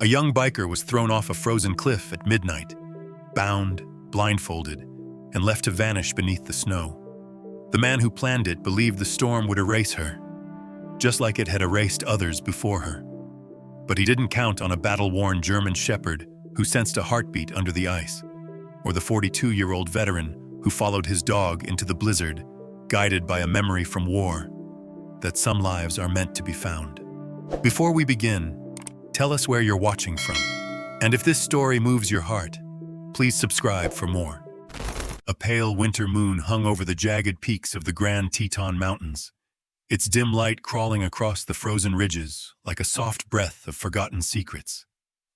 A young biker was thrown off a frozen cliff at midnight, bound, blindfolded, and left to vanish beneath the snow. The man who planned it believed the storm would erase her, just like it had erased others before her. But he didn't count on a battle-worn German shepherd who sensed a heartbeat under the ice, or the 42-year-old veteran who followed his dog into the blizzard, guided by a memory from war, that some lives are meant to be found. Before we begin, tell us where you're watching from. And if this story moves your heart, please subscribe for more. A pale winter moon hung over the jagged peaks of the Grand Teton Mountains, its dim light crawling across the frozen ridges like a soft breath of forgotten secrets.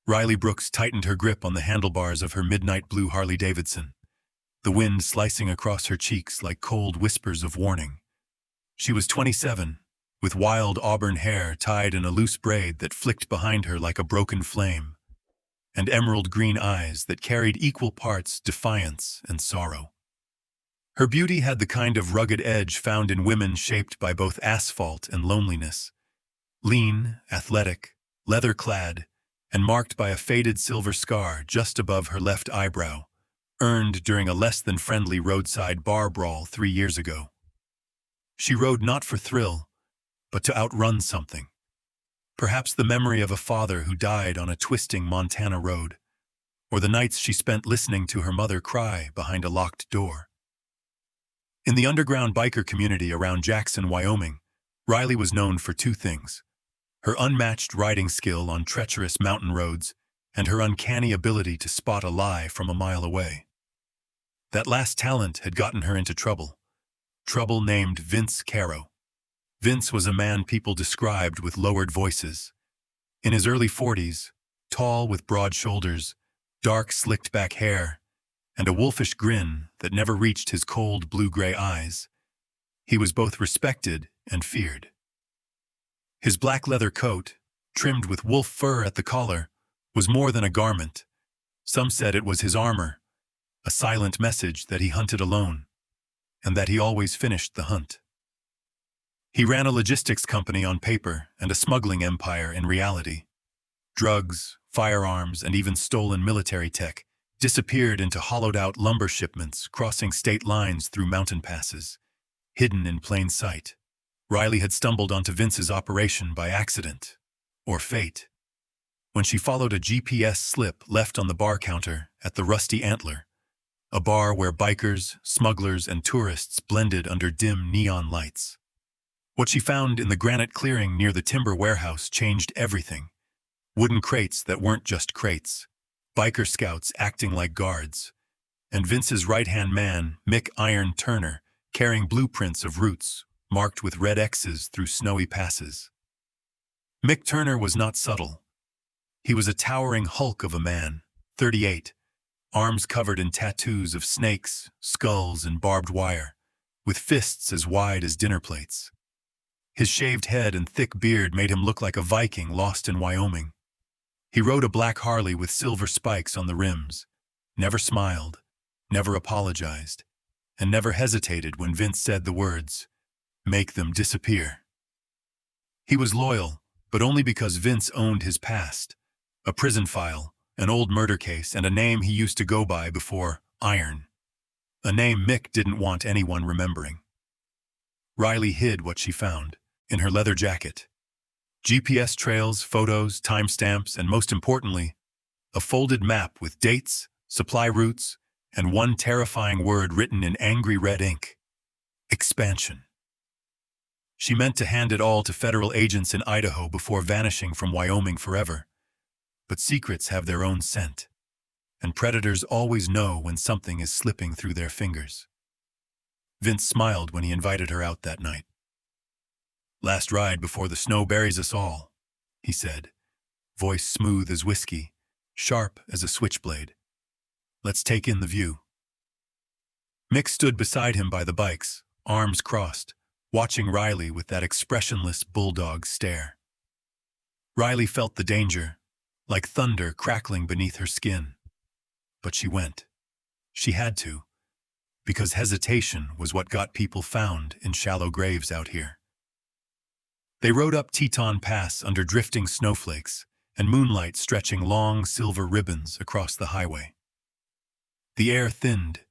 Riley Brooks tightened her grip on the handlebars of her midnight blue Harley-Davidson, the wind slicing across her cheeks like cold whispers of warning. She was 27, with wild auburn hair tied in a loose braid that flicked behind her like a broken flame, and emerald green eyes that carried equal parts defiance and sorrow. Her beauty had the kind of rugged edge found in women shaped by both asphalt and loneliness. Lean, athletic, leather-clad, and marked by a faded silver scar just above her left eyebrow, earned during a less-than-friendly roadside bar brawl 3 years ago. She rode not for thrill, but to outrun something. Perhaps the memory of a father who died on a twisting Montana road, or the nights she spent listening to her mother cry behind a locked door. In the underground biker community around Jackson, Wyoming, Riley was known for two things: her unmatched riding skill on treacherous mountain roads and her uncanny ability to spot a lie from a mile away. That last talent had gotten her into trouble named Vince Caro. Vince was a man people described with lowered voices. In his early 40s, tall with broad shoulders, dark slicked-back hair, and a wolfish grin that never reached his cold blue-gray eyes, he was both respected and feared. His black leather coat, trimmed with wolf fur at the collar, was more than a garment. Some said it was his armor, a silent message that he hunted alone, and that he always finished the hunt. He ran a logistics company on paper and a smuggling empire in reality. Drugs, firearms, and even stolen military tech disappeared into hollowed-out lumber shipments crossing state lines through mountain passes, hidden in plain sight. Riley had stumbled onto Vince's operation by accident, or fate, when she followed a GPS slip left on the bar counter at the Rusty Antler, a bar where bikers, smugglers, and tourists blended under dim neon lights. What she found in the granite clearing near the timber warehouse changed everything. Wooden crates that weren't just crates, biker scouts acting like guards, and Vince's right-hand man, Mick "Iron" Turner, carrying blueprints of routes marked with red X's through snowy passes. Mick Turner was not subtle. He was a towering hulk of a man, 38, arms covered in tattoos of snakes, skulls, and barbed wire, with fists as wide as dinner plates. His shaved head and thick beard made him look like a Viking lost in Wyoming. He rode a black Harley with silver spikes on the rims, never smiled, never apologized, and never hesitated when Vince said the words, "Make them disappear." He was loyal, but only because Vince owned his past, a prison file, an old murder case, and a name he used to go by before Iron, a name Mick didn't want anyone remembering. Riley hid what she found in her leather jacket: GPS trails, photos, timestamps, and most importantly, a folded map with dates, supply routes, and one terrifying word written in angry red ink: expansion. She meant to hand it all to federal agents in Idaho before vanishing from Wyoming forever. But secrets have their own scent, and predators always know when something is slipping through their fingers. Vince smiled when he invited her out that night. "Last ride before the snow buries us all," he said, voice smooth as whiskey, sharp as a switchblade. "Let's take in the view." Mick stood beside him by the bikes, arms crossed, watching Riley with that expressionless bulldog stare. Riley felt the danger, like thunder crackling beneath her skin. But she went. She had to, because hesitation was what got people found in shallow graves out here. They rode up Teton Pass under drifting snowflakes, and moonlight stretching long silver ribbons across the highway. The air thinned,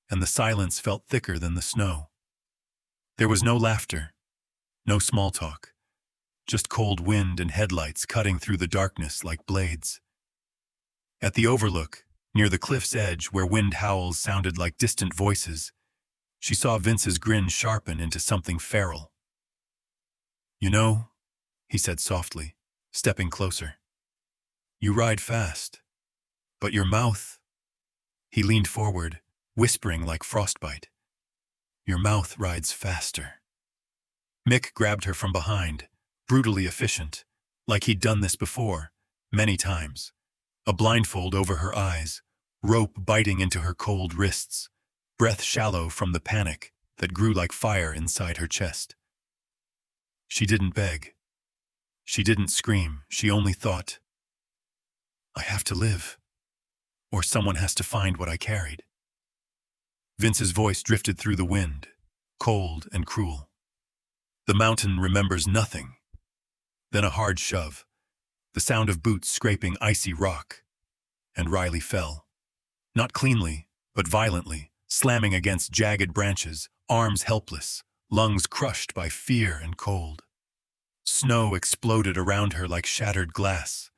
and the silence felt thicker than the snow. There was no laughter, no small talk, just cold wind and headlights cutting through the darkness like blades. At the overlook, near the cliff's edge where wind howls sounded like distant voices, she saw Vince's grin sharpen into something feral. "You know," he said softly, stepping closer, "you ride fast, but your mouth—" He leaned forward, whispering like frostbite, "Your mouth rides faster." Mick grabbed her from behind, brutally efficient, like he'd done this before, many times. A blindfold over her eyes, rope biting into her cold wrists, breath shallow from the panic that grew like fire inside her chest. She didn't beg. She didn't scream. She only thought, "I have to live, or someone has to find what I carried." Vince's voice drifted through the wind, cold and cruel. "The mountain remembers nothing." Then a hard shove, the sound of boots scraping icy rock, and Riley fell. Not cleanly, but violently, slamming against jagged branches, arms helpless, lungs crushed by fear and cold. Snow exploded around her like shattered glass.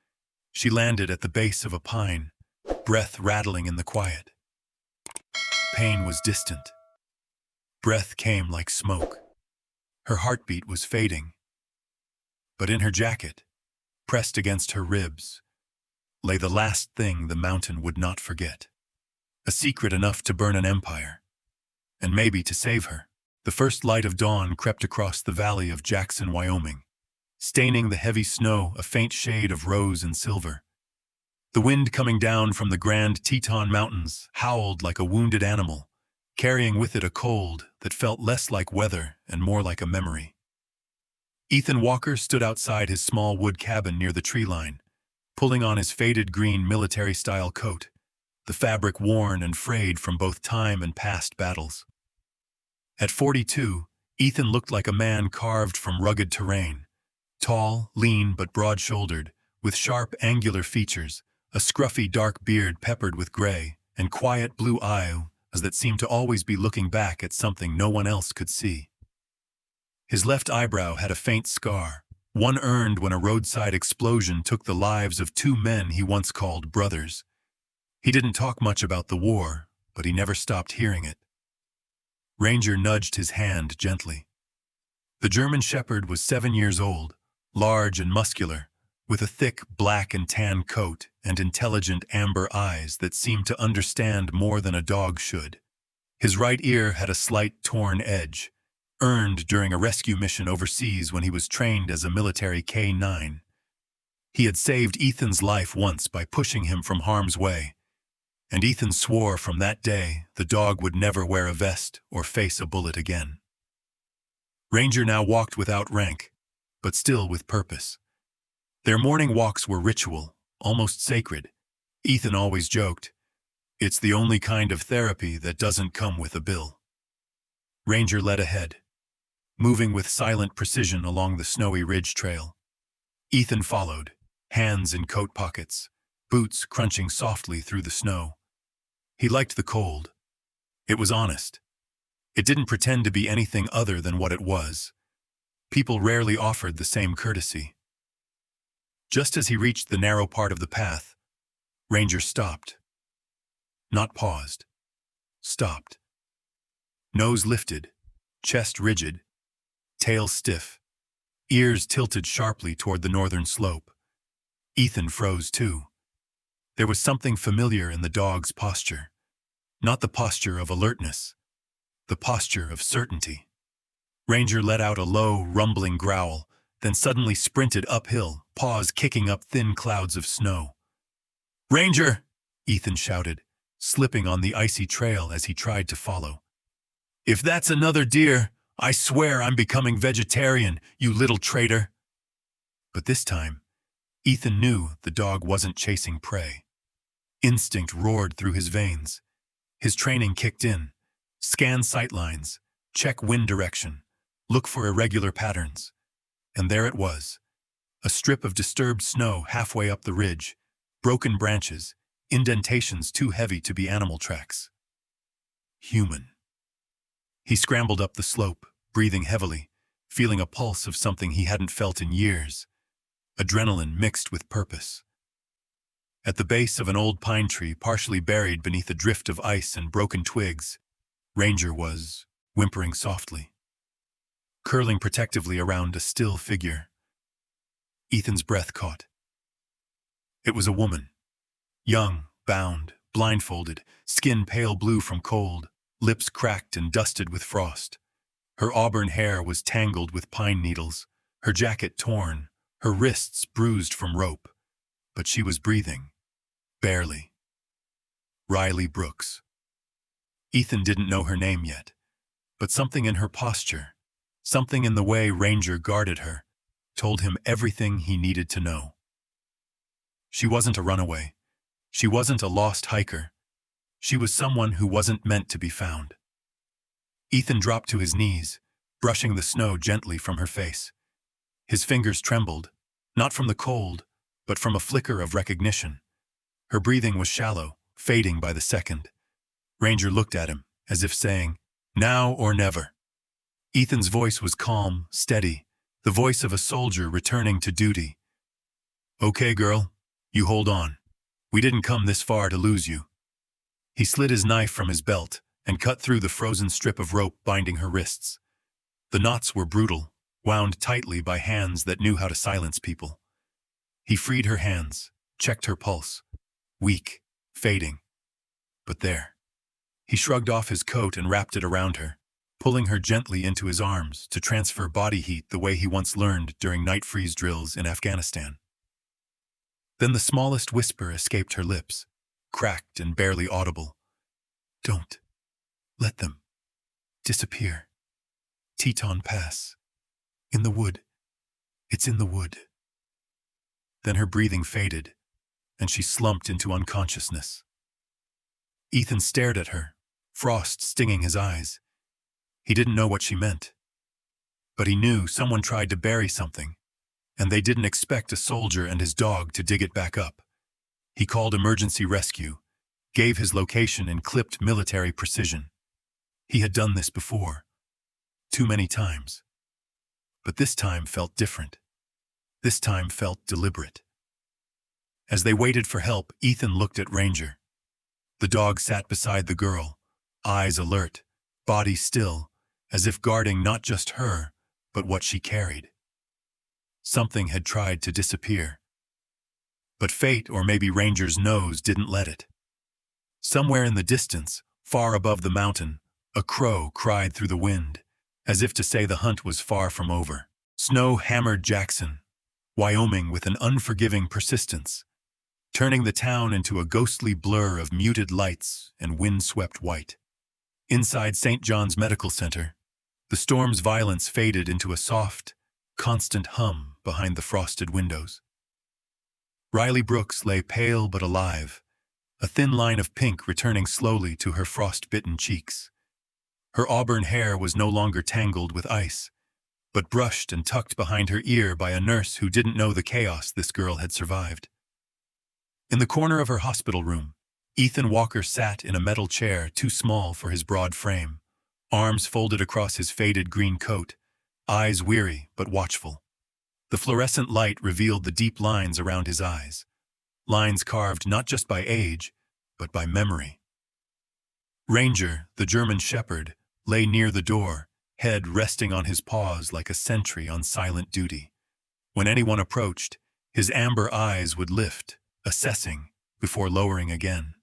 She landed at the base of a pine, breath rattling in the quiet. Pain was distant. Breath came like smoke. Her heartbeat was fading. But in her jacket, pressed against her ribs, lay the last thing the mountain would not forget. A secret enough to burn an empire. And maybe to save her. The first light of dawn crept across the valley of Jackson, Wyoming, staining the heavy snow a faint shade of rose and silver. The wind coming down from the grand Teton mountains howled like a wounded animal, carrying with it a cold that felt less like weather and more like a memory. Ethan Walker stood outside his small wood cabin near the tree line, pulling on his faded green military-style coat, the fabric worn and frayed from both time and past battles. At 42, Ethan looked like a man carved from rugged terrain, tall, lean but broad-shouldered, with sharp, angular features, a scruffy dark beard peppered with gray, and quiet blue eyes that seemed to always be looking back at something no one else could see. His left eyebrow had a faint scar, one earned when a roadside explosion took the lives of two men he once called brothers. He didn't talk much about the war, but he never stopped hearing it. Ranger nudged his hand gently. The German Shepherd was 7 years old, large and muscular, with a thick black and tan coat and intelligent amber eyes that seemed to understand more than a dog should. His right ear had a slight torn edge, earned during a rescue mission overseas when he was trained as a military K-9. He had saved Ethan's life once by pushing him from harm's way, and Ethan swore from that day the dog would never wear a vest or face a bullet again. Ranger now walked without rank, but still with purpose. Their morning walks were ritual, almost sacred. Ethan always joked, "It's the only kind of therapy that doesn't come with a bill." Ranger led ahead, moving with silent precision along the snowy ridge trail. Ethan followed, hands in coat pockets, boots crunching softly through the snow. He liked the cold. It was honest. It didn't pretend to be anything other than what it was. People rarely offered the same courtesy. Just as he reached the narrow part of the path, Ranger stopped. Not paused. Stopped. Nose lifted, chest rigid, tail stiff, ears tilted sharply toward the northern slope. Ethan froze too. There was something familiar in the dog's posture. Not the posture of alertness, the posture of certainty. Ranger let out a low, rumbling growl, then suddenly sprinted uphill, paws kicking up thin clouds of snow. "Ranger!" Ethan shouted, slipping on the icy trail as he tried to follow. "If that's another deer, I swear I'm becoming vegetarian, you little traitor." But this time, Ethan knew the dog wasn't chasing prey. Instinct roared through his veins. His training kicked in. Scan sightlines, check wind direction, look for irregular patterns. And there it was, A strip of disturbed snow halfway up the ridge, broken branches, indentations too heavy to be animal tracks. Human. He scrambled up the slope, breathing heavily, feeling a pulse of something he hadn't felt in years. Adrenaline mixed with purpose. At the base of an old pine tree, partially buried beneath a drift of ice and broken twigs, Ranger was whimpering softly, curling protectively around a still figure. Ethan's breath caught. It was a woman. Young, bound, blindfolded, skin pale blue from cold, lips cracked and dusted with frost. Her auburn hair was tangled with pine needles, her jacket torn, her wrists bruised from rope. But she was breathing. Barely. Riley Brooks. Ethan didn't know her name yet, but something in her posture, something in the way Ranger guarded her, told him everything he needed to know. She wasn't a runaway. She wasn't a lost hiker. She was someone who wasn't meant to be found. Ethan dropped to his knees, brushing the snow gently from her face. His fingers trembled, not from the cold, but from a flicker of recognition. Her breathing was shallow, fading by the second. Ranger looked at him, as if saying, "Now or never." Ethan's voice was calm, steady, the voice of a soldier returning to duty. "Okay, girl, you hold on. We didn't come this far to lose you." He slid his knife from his belt and cut through the frozen strip of rope binding her wrists. The knots were brutal, wound tightly by hands that knew how to silence people. He freed her hands, checked her pulse. Weak, fading. But there. He shrugged off his coat and wrapped it around her, pulling her gently into his arms to transfer body heat the way he once learned during night freeze drills in Afghanistan. Then the smallest whisper escaped her lips, cracked and barely audible. "Don't. Let them. Disappear. Teton Pass. In the wood. It's in the wood." Then her breathing faded, and she slumped into unconsciousness. Ethan stared at her, frost stinging his eyes. He didn't know what she meant. But he knew someone tried to bury something, and they didn't expect a soldier and his dog to dig it back up. He called emergency rescue, gave his location in clipped military precision. He had done this before. Too many times. But this time felt different. This time felt deliberate. As they waited for help, Ethan looked at Ranger. The dog sat beside the girl, eyes alert, body still, as if guarding not just her, but what she carried. Something had tried to disappear. But fate, or maybe Ranger's nose, didn't let it. Somewhere in the distance, far above the mountain, a crow cried through the wind, as if to say the hunt was far from over. Snow hammered Jackson, Wyoming, with an unforgiving persistence, turning the town into a ghostly blur of muted lights and wind-swept white. Inside St. John's Medical Center, the storm's violence faded into a soft, constant hum behind the frosted windows. Riley Brooks lay pale but alive, a thin line of pink returning slowly to her frost-bitten cheeks. Her auburn hair was no longer tangled with ice, but brushed and tucked behind her ear by a nurse who didn't know the chaos this girl had survived. In the corner of her hospital room, Ethan Walker sat in a metal chair too small for his broad frame, arms folded across his faded green coat, eyes weary but watchful. The fluorescent light revealed the deep lines around his eyes, lines carved not just by age, but by memory. Ranger, the German shepherd, lay near the door, head resting on his paws like a sentry on silent duty. When anyone approached, his amber eyes would lift, assessing, before lowering again.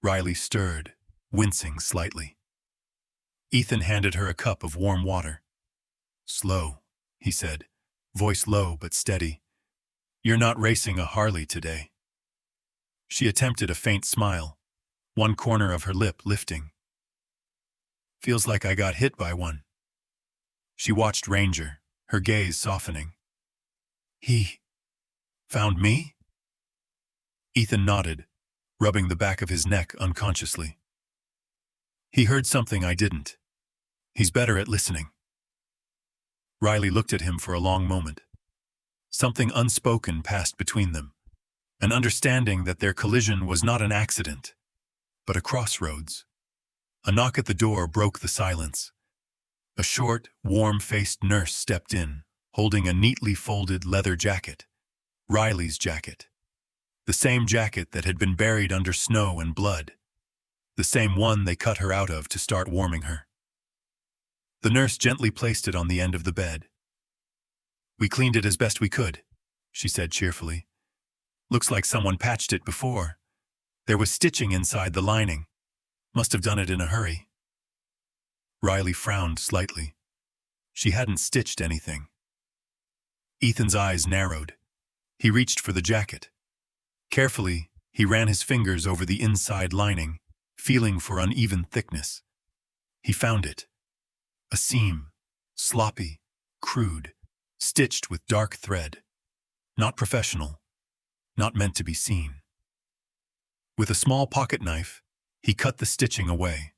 Riley stirred, wincing slightly. Ethan handed her a cup of warm water. "Slow," he said, voice low but steady. "You're not racing a Harley today." She attempted a faint smile, one corner of her lip lifting. "Feels like I got hit by one." She watched Ranger, her gaze softening. "He found me?" Ethan nodded, rubbing the back of his neck unconsciously. "He heard something I didn't. He's better at listening." Riley looked at him for a long moment. Something unspoken passed between them, an understanding that their collision was not an accident, but a crossroads. A knock at the door broke the silence. A short, warm-faced nurse stepped in, holding a neatly folded leather jacket. Riley's jacket. The same jacket that had been buried under snow and blood. The same one they cut her out of to start warming her. The nurse gently placed it on the end of the bed. "We cleaned it as best we could," she said cheerfully. "Looks like someone patched it before. There was stitching inside the lining. Must have done it in a hurry." Riley frowned slightly. She hadn't stitched anything. Ethan's eyes narrowed. He reached for the jacket. Carefully, he ran his fingers over the inside lining, feeling for uneven thickness. He found it. A seam, sloppy, crude, stitched with dark thread. Not professional, not meant to be seen. With a small pocket knife, he cut the stitching away.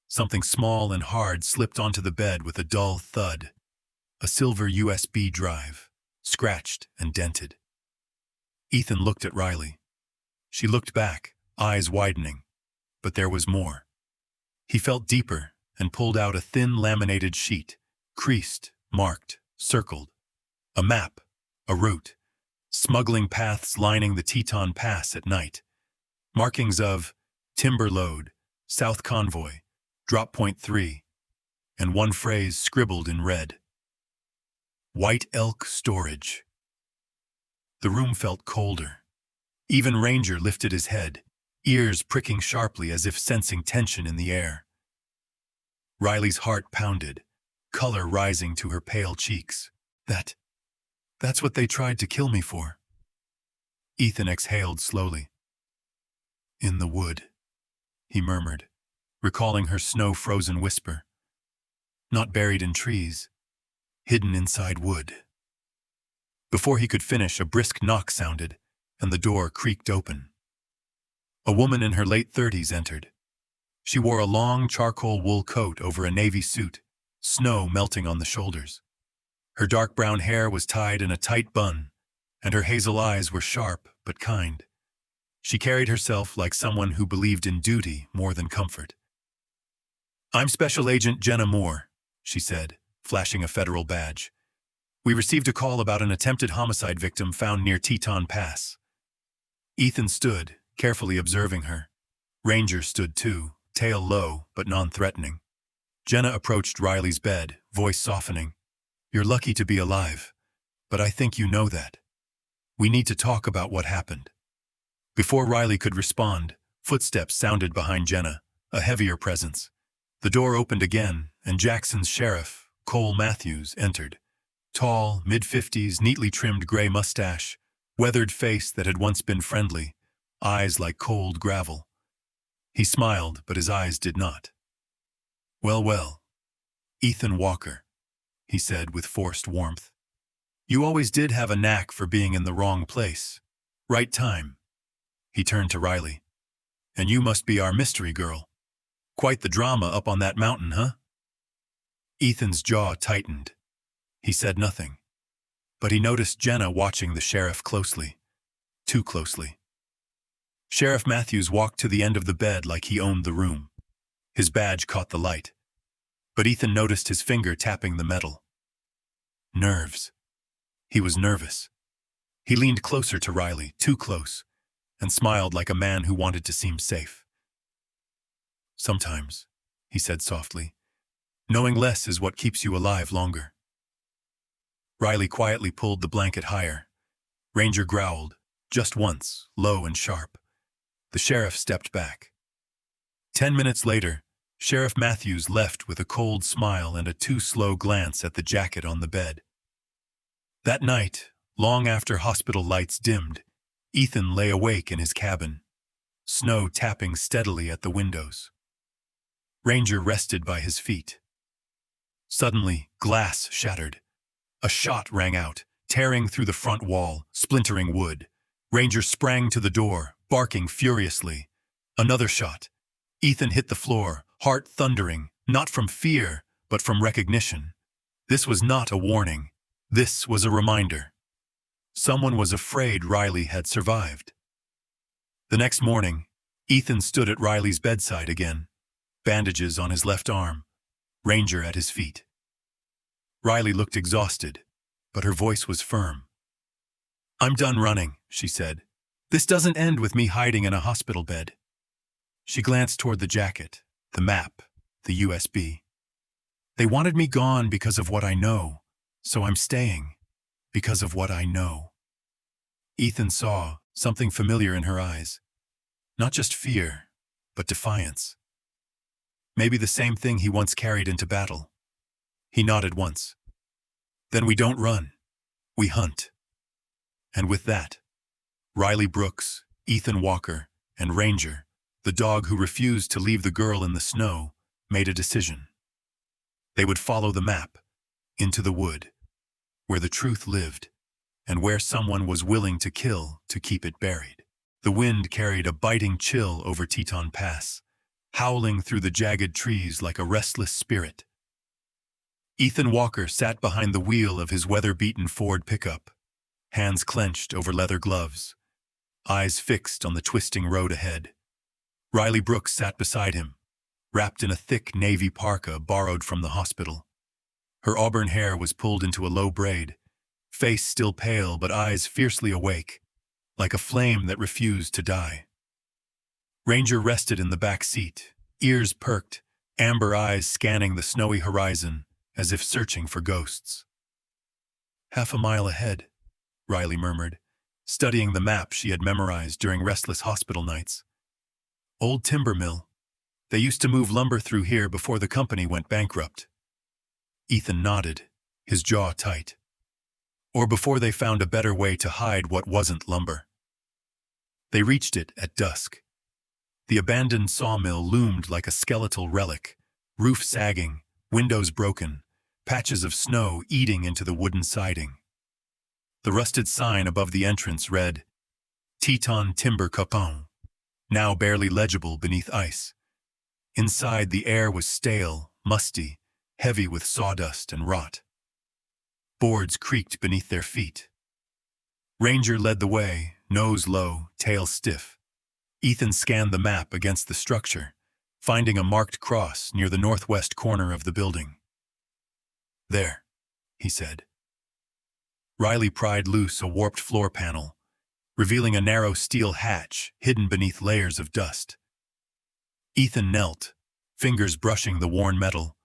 Something small and hard slipped onto the bed with a dull thud. A silver USB drive, scratched and dented. Ethan looked at Riley. She looked back, eyes widening. But there was more. He felt deeper and pulled out a thin laminated sheet, creased, marked, circled. A map, a route, smuggling paths lining the Teton Pass at night. Markings of timber load, South Convoy, drop point 3, and one phrase scribbled in red. White Elk Storage. The room felt colder. Even Ranger lifted his head, ears pricking sharply as if sensing tension in the air. Riley's heart pounded, color rising to her pale cheeks. That's what they tried to kill me for. Ethan exhaled slowly. "In the wood," he murmured, recalling her snow-frozen whisper. "Not buried in trees, hidden inside wood." Before he could finish, a brisk knock sounded, and the door creaked open. A woman in her late 30s entered. She wore a long charcoal wool coat over a navy suit, snow melting on the shoulders. Her dark brown hair was tied in a tight bun, and her hazel eyes were sharp but kind. She carried herself like someone who believed in duty more than comfort. "I'm Special Agent Jenna Moore," she said, flashing a federal badge. "We received a call about an attempted homicide victim found near Teton Pass." Ethan stood, carefully observing her. Ranger stood too, tail low but non-threatening. Jenna approached Riley's bed, voice softening. "You're lucky to be alive, but I think you know that. We need to talk about what happened." Before Riley could respond, footsteps sounded behind Jenna, a heavier presence. The door opened again, and Jackson's sheriff, Cole Matthews, entered. Tall, mid-50s, neatly trimmed gray mustache, weathered face that had once been friendly, eyes like cold gravel. He smiled, but his eyes did not. Well, Ethan Walker," he said with forced warmth. "You always did have a knack for being in the wrong place. Right time." He turned to Riley. "And you must be our mystery girl. Quite the drama up on that mountain, huh?" Ethan's jaw tightened. He said nothing, but he noticed Jenna watching the sheriff closely. Too closely. Sheriff Matthews walked to the end of the bed like he owned the room. His badge caught the light, but Ethan noticed his finger tapping the metal. Nerves. He was nervous. He leaned closer to Riley, too close, and smiled like a man who wanted to seem safe. "Sometimes," he said softly, "knowing less is what keeps you alive longer." Riley quietly pulled the blanket higher. Ranger growled, just once, low and sharp. The sheriff stepped back. 10 minutes later, Sheriff Matthews left with a cold smile and a too-slow glance at the jacket on the bed. That night, long after hospital lights dimmed, Ethan lay awake in his cabin, snow tapping steadily at the windows. Ranger rested by his feet. Suddenly, glass shattered. A shot rang out, tearing through the front wall, splintering wood. Ranger sprang to the door, barking furiously. Another shot. Ethan hit the floor, heart thundering, not from fear, but from recognition. This was not a warning. This was a reminder. Someone was afraid Riley had survived. The next morning, Ethan stood at Riley's bedside again, bandages on his left arm, Ranger at his feet. Riley looked exhausted, but her voice was firm. "I'm done running," she said. "This doesn't end with me hiding in a hospital bed." She glanced toward the jacket, the map, the USB. "They wanted me gone because of what I know, so I'm staying because of what I know." Ethan saw something familiar in her eyes. Not just fear, but defiance. Maybe the same thing he once carried into battle. He nodded once. "Then we don't run. We hunt." And with that, Riley Brooks, Ethan Walker, and Ranger, the dog who refused to leave the girl in the snow, made a decision. They would follow the map, into the wood, where the truth lived, and where someone was willing to kill to keep it buried. The wind carried a biting chill over Teton Pass, howling through the jagged trees like a restless spirit. Ethan Walker sat behind the wheel of his weather-beaten Ford pickup, hands clenched over leather gloves, eyes fixed on the twisting road ahead. Riley Brooks sat beside him, wrapped in a thick navy parka borrowed from the hospital. Her auburn hair was pulled into a low braid, face still pale but eyes fiercely awake, like a flame that refused to die. Ranger rested in the back seat, ears perked, amber eyes scanning the snowy horizon as if searching for ghosts. "Half a mile ahead," Riley murmured, studying the map she had memorized during restless hospital nights. "Old timber mill. They used to move lumber through here before the company went bankrupt." Ethan nodded, his jaw tight. Or before they found a better way to hide what wasn't lumber. They reached it at dusk. The abandoned sawmill loomed like a skeletal relic, roof sagging, windows broken, patches of snow eating into the wooden siding. The rusted sign above the entrance read, "Teton Timber Coupon," now barely legible beneath ice. Inside, the air was stale, musty, heavy with sawdust and rot. Boards creaked beneath their feet. Ranger led the way, nose low, tail stiff. Ethan scanned the map against the structure, finding a marked cross near the northwest corner of the building. "There," he said. Riley pried loose a warped floor panel, revealing a narrow steel hatch hidden beneath layers of dust. Ethan knelt, fingers brushing the worn metal,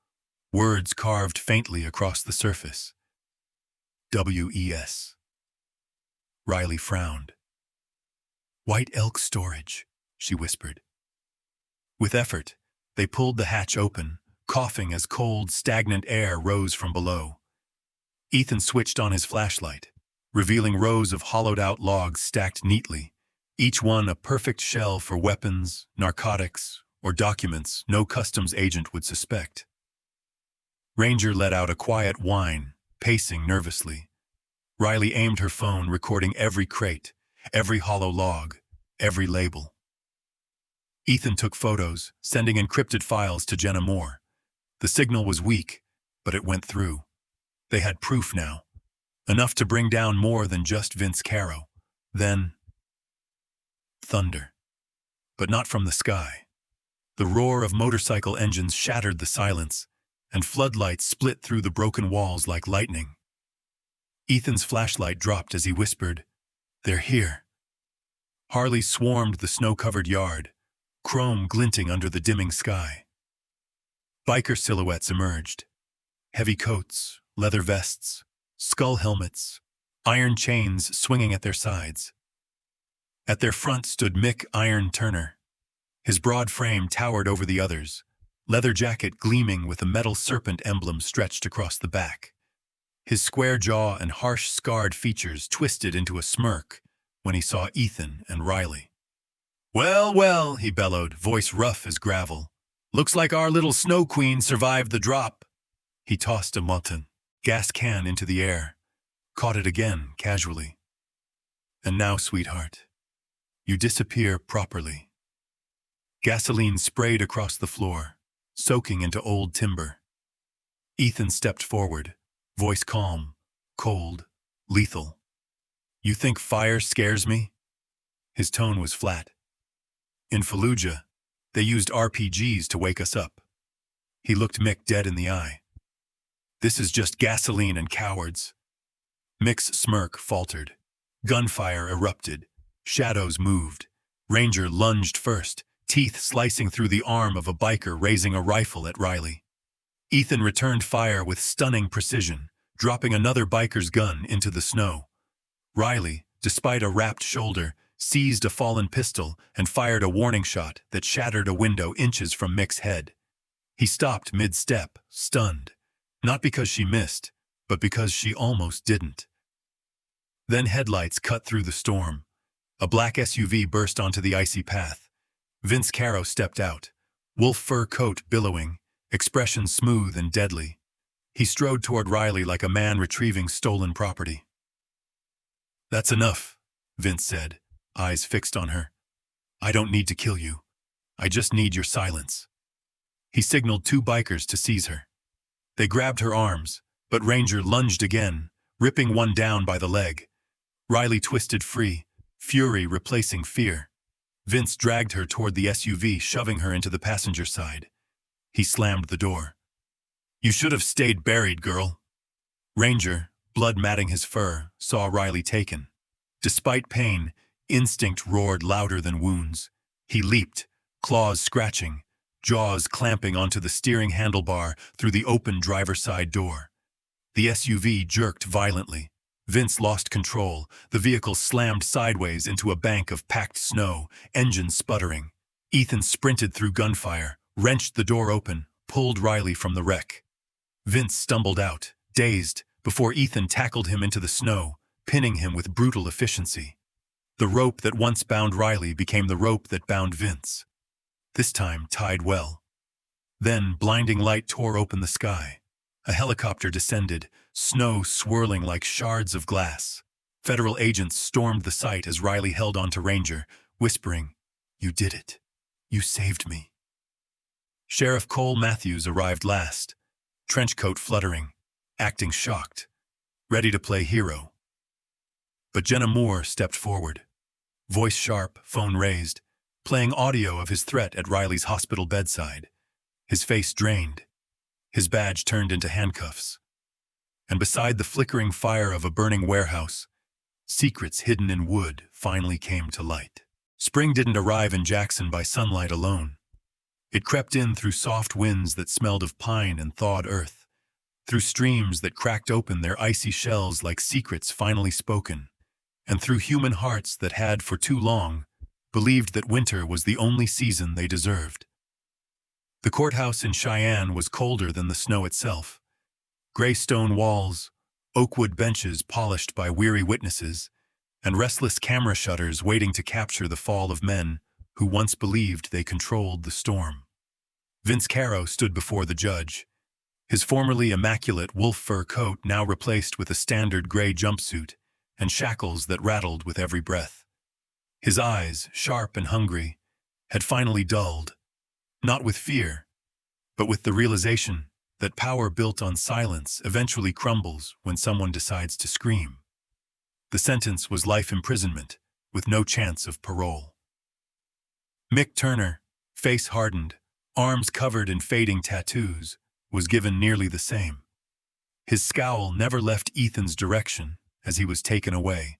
words carved faintly across the surface. "WES." Riley frowned. "White Elk Storage," she whispered. With effort, they pulled the hatch open, coughing as cold, stagnant air rose from below. Ethan switched on his flashlight, revealing rows of hollowed-out logs stacked neatly, each one a perfect shell for weapons, narcotics, or documents no customs agent would suspect. Ranger let out a quiet whine, pacing nervously. Riley aimed her phone, recording every crate, every hollow log, every label. Ethan took photos, sending encrypted files to Jenna Moore. The signal was weak, but it went through. They had proof now, enough to bring down more than just Vince Caro. Then, thunder. But not from the sky. The roar of motorcycle engines shattered the silence, and floodlights split through the broken walls like lightning. Ethan's flashlight dropped as he whispered, "They're here." Harleys swarmed the snow-covered yard, chrome glinting under the dimming sky. Biker silhouettes emerged. Heavy coats, leather vests, skull helmets, iron chains swinging at their sides. At their front stood Mick Iron Turner. His broad frame towered over the others, leather jacket gleaming with a metal serpent emblem stretched across the back. His square jaw and harsh, scarred features twisted into a smirk when he saw Ethan and Riley. "Well, well," he bellowed, voice rough as gravel. "Looks like our little snow queen survived the drop." He tossed a Mountain gas can into the air, caught it again casually. "And now, sweetheart, you disappear properly." Gasoline sprayed across the floor, soaking into old timber. Ethan stepped forward, voice calm, cold, lethal. You think fire scares me? His tone was flat. In Fallujah, they used RPGs to wake us up. He looked Mick dead in the eye. This is just gasoline and cowards. Mick's smirk faltered. Gunfire erupted. Shadows moved. Ranger lunged first, teeth slicing through the arm of a biker raising a rifle at Riley. Ethan returned fire with stunning precision, dropping another biker's gun into the snow. Riley, despite a wrapped shoulder, seized a fallen pistol and fired a warning shot that shattered a window inches from Mick's head. He stopped mid-step, stunned, not because she missed, but because she almost didn't. Then headlights cut through the storm. A black SUV burst onto the icy path. Vince Caro stepped out, wolf fur coat billowing, expression smooth and deadly. He strode toward Riley like a man retrieving stolen property. "That's enough," Vince said, eyes fixed on her. "I don't need to kill you. I just need your silence." He signaled two bikers to seize her. They grabbed her arms, but Ranger lunged again, ripping one down by the leg. Riley twisted free, fury replacing fear. Vince dragged her toward the SUV, shoving her into the passenger side. He slammed the door. "You should have stayed buried, girl." Ranger, blood matting his fur, saw Riley taken. Despite pain, instinct roared louder than wounds. He leaped, claws scratching, jaws clamping onto the steering handlebar through the open driver's side door. The SUV jerked violently. Vince lost control. The vehicle slammed sideways into a bank of packed snow, engine sputtering. Ethan sprinted through gunfire, wrenched the door open, pulled Riley from the wreck. Vince stumbled out, dazed, before Ethan tackled him into the snow, pinning him with brutal efficiency. The rope that once bound Riley became the rope that bound Vince. This time tied well. Then blinding light tore open the sky. A helicopter descended, snow swirling like shards of glass. Federal agents stormed the site as Riley held on to Ranger, whispering, "You did it. You saved me." Sheriff Cole Matthews arrived last, trenchcoat fluttering, acting shocked, ready to play hero. But Jenna Moore stepped forward, voice sharp, phone raised, playing audio of his threat at Riley's hospital bedside. His face drained, his badge turned into handcuffs. And beside the flickering fire of a burning warehouse, secrets hidden in wood finally came to light. Spring didn't arrive in Jackson by sunlight alone. It crept in through soft winds that smelled of pine and thawed earth, through streams that cracked open their icy shells like secrets finally spoken, and through human hearts that had, for too long, believed that winter was the only season they deserved. The courthouse in Cheyenne was colder than the snow itself. Gray stone walls, oakwood benches polished by weary witnesses, and restless camera shutters waiting to capture the fall of men who once believed they controlled the storm. Vince Caro stood before the judge, his formerly immaculate wolf fur coat now replaced with a standard gray jumpsuit and shackles that rattled with every breath. His eyes, sharp and hungry, had finally dulled, not with fear, but with the realization that power built on silence eventually crumbles when someone decides to scream. The sentence was life imprisonment, with no chance of parole. Mick Turner, face hardened, arms covered in fading tattoos, was given nearly the same. His scowl never left Ethan's direction as he was taken away,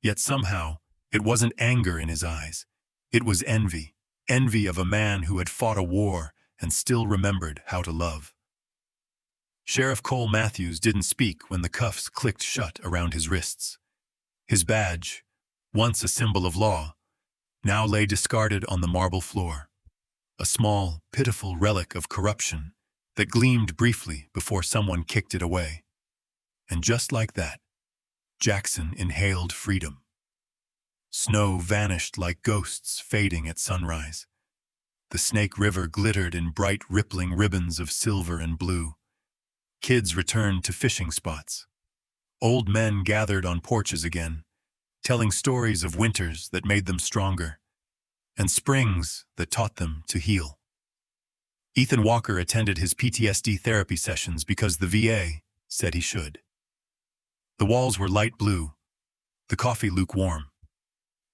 yet somehow it wasn't anger in his eyes. It was envy, envy of a man who had fought a war and still remembered how to love. Sheriff Cole Matthews didn't speak when the cuffs clicked shut around his wrists. His badge, once a symbol of law, now lay discarded on the marble floor, a small, pitiful relic of corruption that gleamed briefly before someone kicked it away. And just like that, Jackson inhaled freedom. Snow vanished like ghosts fading at sunrise. The Snake River glittered in bright rippling ribbons of silver and blue. Kids returned to fishing spots. Old men gathered on porches again, telling stories of winters that made them stronger, and springs that taught them to heal. Ethan Walker attended his PTSD therapy sessions because the VA said he should. The walls were light blue, the coffee lukewarm,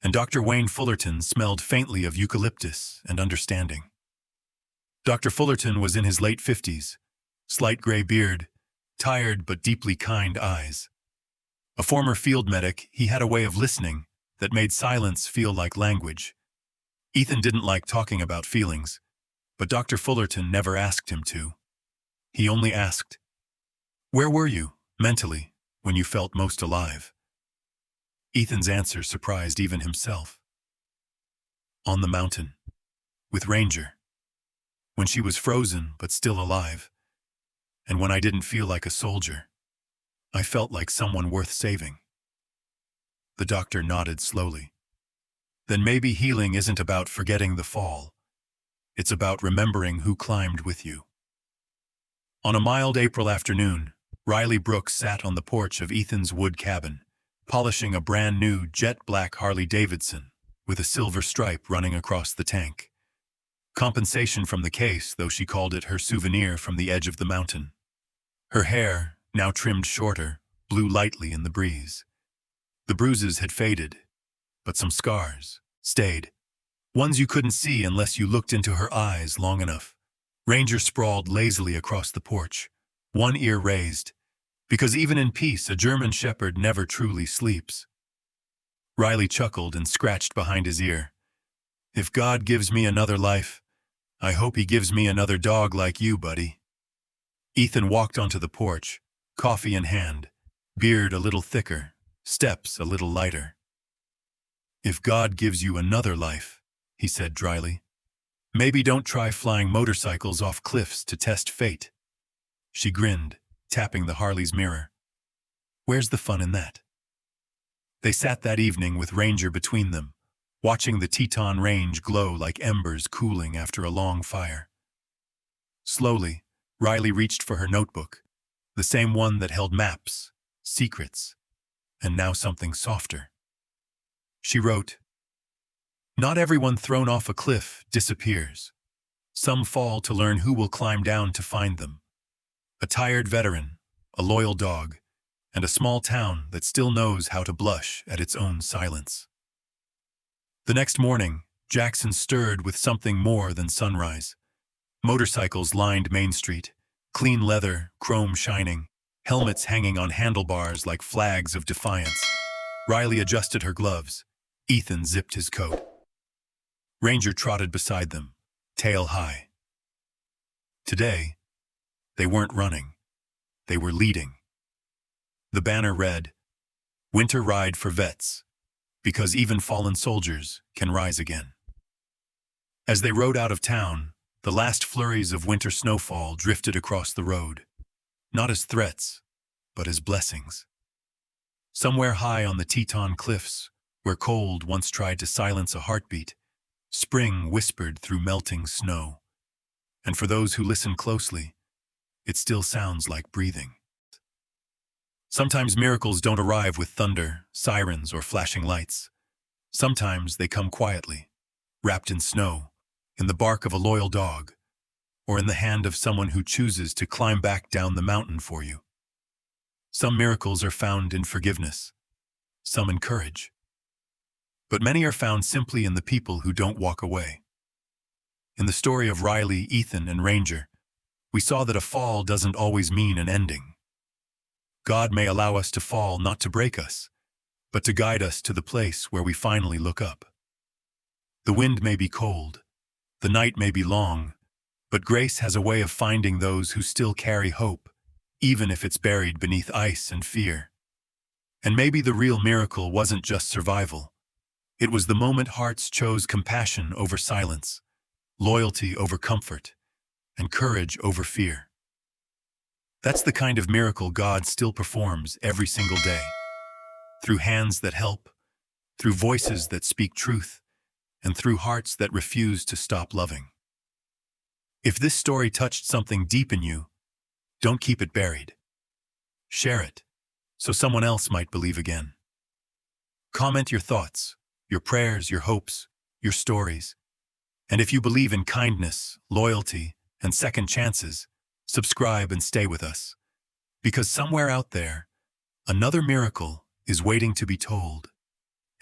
and Dr. Wayne Fullerton smelled faintly of eucalyptus and understanding. Dr. Fullerton was in his late 50s, slight gray beard, tired but deeply kind eyes. A former field medic, he had a way of listening that made silence feel like language. Ethan didn't like talking about feelings, but Dr. Fullerton never asked him to. He only asked, "Where were you, mentally, when you felt most alive?" Ethan's answer surprised even himself. "On the mountain, with Ranger. When she was frozen but still alive. And when I didn't feel like a soldier, I felt like someone worth saving." The doctor nodded slowly. "Then maybe healing isn't about forgetting the fall. It's about remembering who climbed with you." On a mild April afternoon, Riley Brooks sat on the porch of Ethan's wood cabin, polishing a brand new jet-black Harley-Davidson with a silver stripe running across the tank. Compensation from the case, though she called it her souvenir from the edge of the mountain. Her hair, now trimmed shorter, blew lightly in the breeze. The bruises had faded, but some scars stayed. Ones you couldn't see unless you looked into her eyes long enough. Ranger sprawled lazily across the porch, one ear raised, because even in peace a German shepherd never truly sleeps. Riley chuckled and scratched behind his ear. "If God gives me another life, I hope he gives me another dog like you, buddy." Ethan walked onto the porch, coffee in hand, beard a little thicker, steps a little lighter. "If God gives you another life," he said dryly, "maybe don't try flying motorcycles off cliffs to test fate." She grinned, tapping the Harley's mirror. "Where's the fun in that?" They sat that evening with Ranger between them, watching the Teton range glow like embers cooling after a long fire. Slowly, Riley reached for her notebook, the same one that held maps, secrets, and now something softer. She wrote, "Not everyone thrown off a cliff disappears. Some fall to learn who will climb down to find them. A tired veteran, a loyal dog, and a small town that still knows how to blush at its own silence." The next morning, Jackson stirred with something more than sunrise. Motorcycles lined Main Street, clean leather, chrome shining, helmets hanging on handlebars like flags of defiance. Riley adjusted her gloves. Ethan zipped his coat. Ranger trotted beside them, tail high. Today, they weren't running. They were leading. The banner read, "Winter Ride for Vets, because even fallen soldiers can rise again." As they rode out of town, the last flurries of winter snowfall drifted across the road, not as threats, but as blessings. Somewhere high on the Teton cliffs, where cold once tried to silence a heartbeat, spring whispered through melting snow. And for those who listen closely, it still sounds like breathing. Sometimes miracles don't arrive with thunder, sirens, or flashing lights. Sometimes they come quietly, wrapped in snow, in the bark of a loyal dog, or in the hand of someone who chooses to climb back down the mountain for you. Some miracles are found in forgiveness, some in courage. But many are found simply in the people who don't walk away. In the story of Riley, Ethan, and Ranger, we saw that a fall doesn't always mean an ending. God may allow us to fall not to break us, but to guide us to the place where we finally look up. The wind may be cold, the night may be long, but grace has a way of finding those who still carry hope, even if it's buried beneath ice and fear. And maybe the real miracle wasn't just survival. It was the moment hearts chose compassion over silence, loyalty over comfort, and courage over fear. That's the kind of miracle God still performs every single day. Through hands that help, through voices that speak truth, and through hearts that refuse to stop loving. If this story touched something deep in you, don't keep it buried. Share it, so someone else might believe again. Comment your thoughts, your prayers, your hopes, your stories. And if you believe in kindness, loyalty, and second chances, subscribe and stay with us. Because somewhere out there, another miracle is waiting to be told.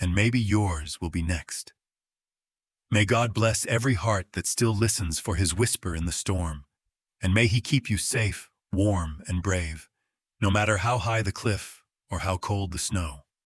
and maybe yours will be next. May God bless every heart that still listens for his whisper in the storm, and may he keep you safe, warm, and brave, no matter how high the cliff or how cold the snow.